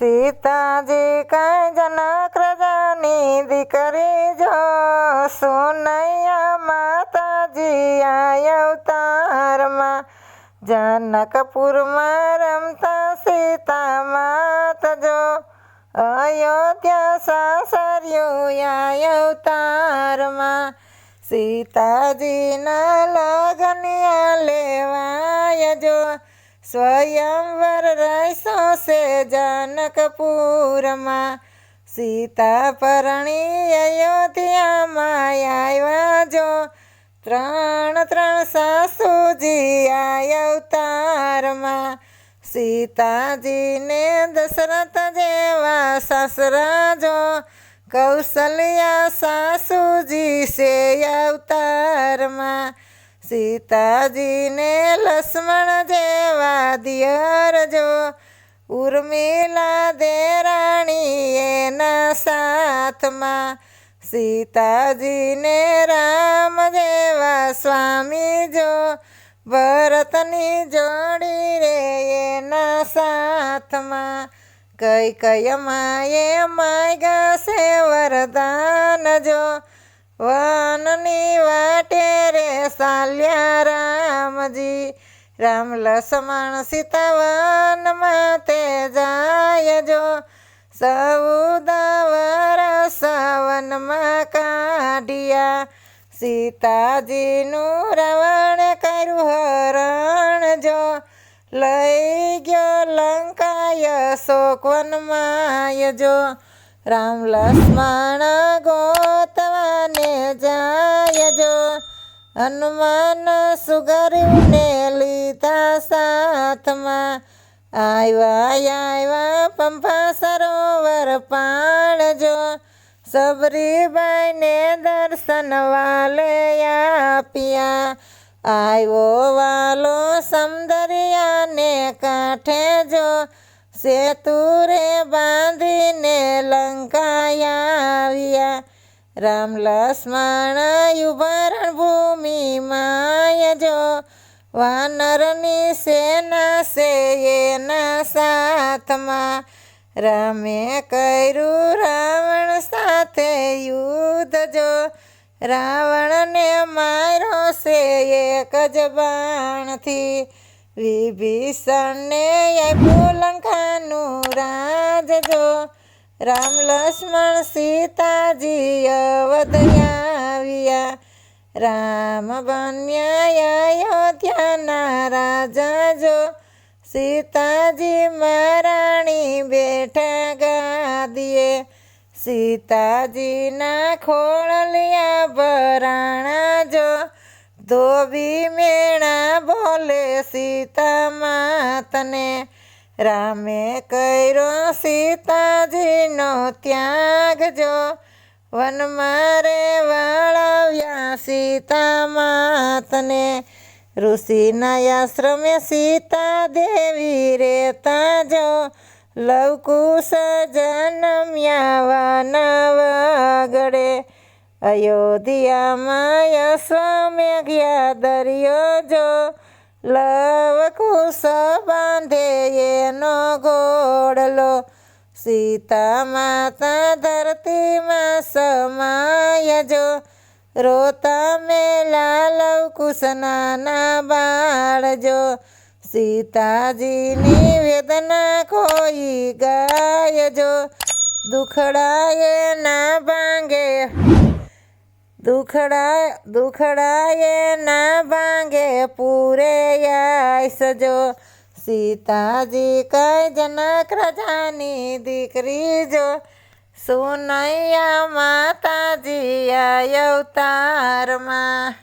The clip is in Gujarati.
સીતાજી કઈ જનક રાજાની દીકરી જો સુનૈયા માતાજી આ અવતારમાં જનકપુરમાં રમતા સીતા માત જો અયોધ્યા સાસર્યું આ અવતારમાં સીતાજીના લગનિયા લેવાય જો સ્વયંવર રહીશો છે જનકપુરમાં સીતા પરણી અયોધ્યામાં આવ્યા જો ત્રણ સાસુજી આ અવતારમાં સીતાજીને દશરથ જેવા સસરા જો કૌશલ્યા સાસુજી છે અવતારમાં સીતાજીને લક્ષ્મણ જેવા દિયર જો ઉર્મિલા દેરાણી એના સાથમાં સીતાજીને રામ જેવા સ્વામી જો ભરતની જોડી રે એના સાથમાં કઈ માએ માગ્યા છે વરદાન જો વનની વાટે રે ચાલ્યા રામજી રામ લક્ષ્મણ સીતા વનમાં તે જાય જો 14 વર્ષ વનમાં કાઢ્યા સીતાજીનું રાવણ કર્યું હરણ જો લઈ ગયો લંકાય શોકવનમાં જો રામ લક્ષ્મણ ગોતવાને જાય જો હનુમાન સુગરીવને લીધા સાથમાં આવ્યા પંપા સરોવર પાણજો સબરીબાઈને દર્શન વાલે આપ્યા આવ્યો વાલો સમદરિયાને કાંઠે જો સેતુરે બાંધીને લંકાયા આવ્યા રામ લક્ષ્મણ યુભરણ ભૂમિમાં જો વાનરની સેના છે એના સાથમાં રામે કર્યું રાવણ સાથે યુદ્ધ જો રાવણને માર્યો છે એક જ બાણથી વિભીષણને આપ્યું લંકાનું રાજ જો રામ લક્ષ્મણ સીતાજી અવધ્યા રામ બન્યા અયોધ્યાના રાજા જો સીતાજી મહારાણી બેઠા ગાદીએ સીતાજીના ખોળલિયા ભરાણા જો ધોબી મેણા બોલે સીતા માતને રામે કર્યો સીતાજીનો ત્યાગ જો વનમાં રે વાળવ્યા સીતા માતને ઋષિના આશ્રમે સીતા દેવી રેતા જો લવકુશ જન્મ્યા વનવગડે અયોધ્યામાં અશ્વમેઘ્યા દરિયો જો લવકુશ બાંધે એનો ઘોડલો સીતા માતા ધરતીમાં સમાય જો રોતા મેલા લવકુશ નાના બાળ જો સીતાજીની વેદના કોઈ ગાય જો દુખડાએ ના ભાંગે દુખડાએ ના ભાંગે પૂરે આઈસ જો સીતાજી કઈ જનક રાજાની દીકરી જો સુનૈયા માતાજી આ અવતારમાં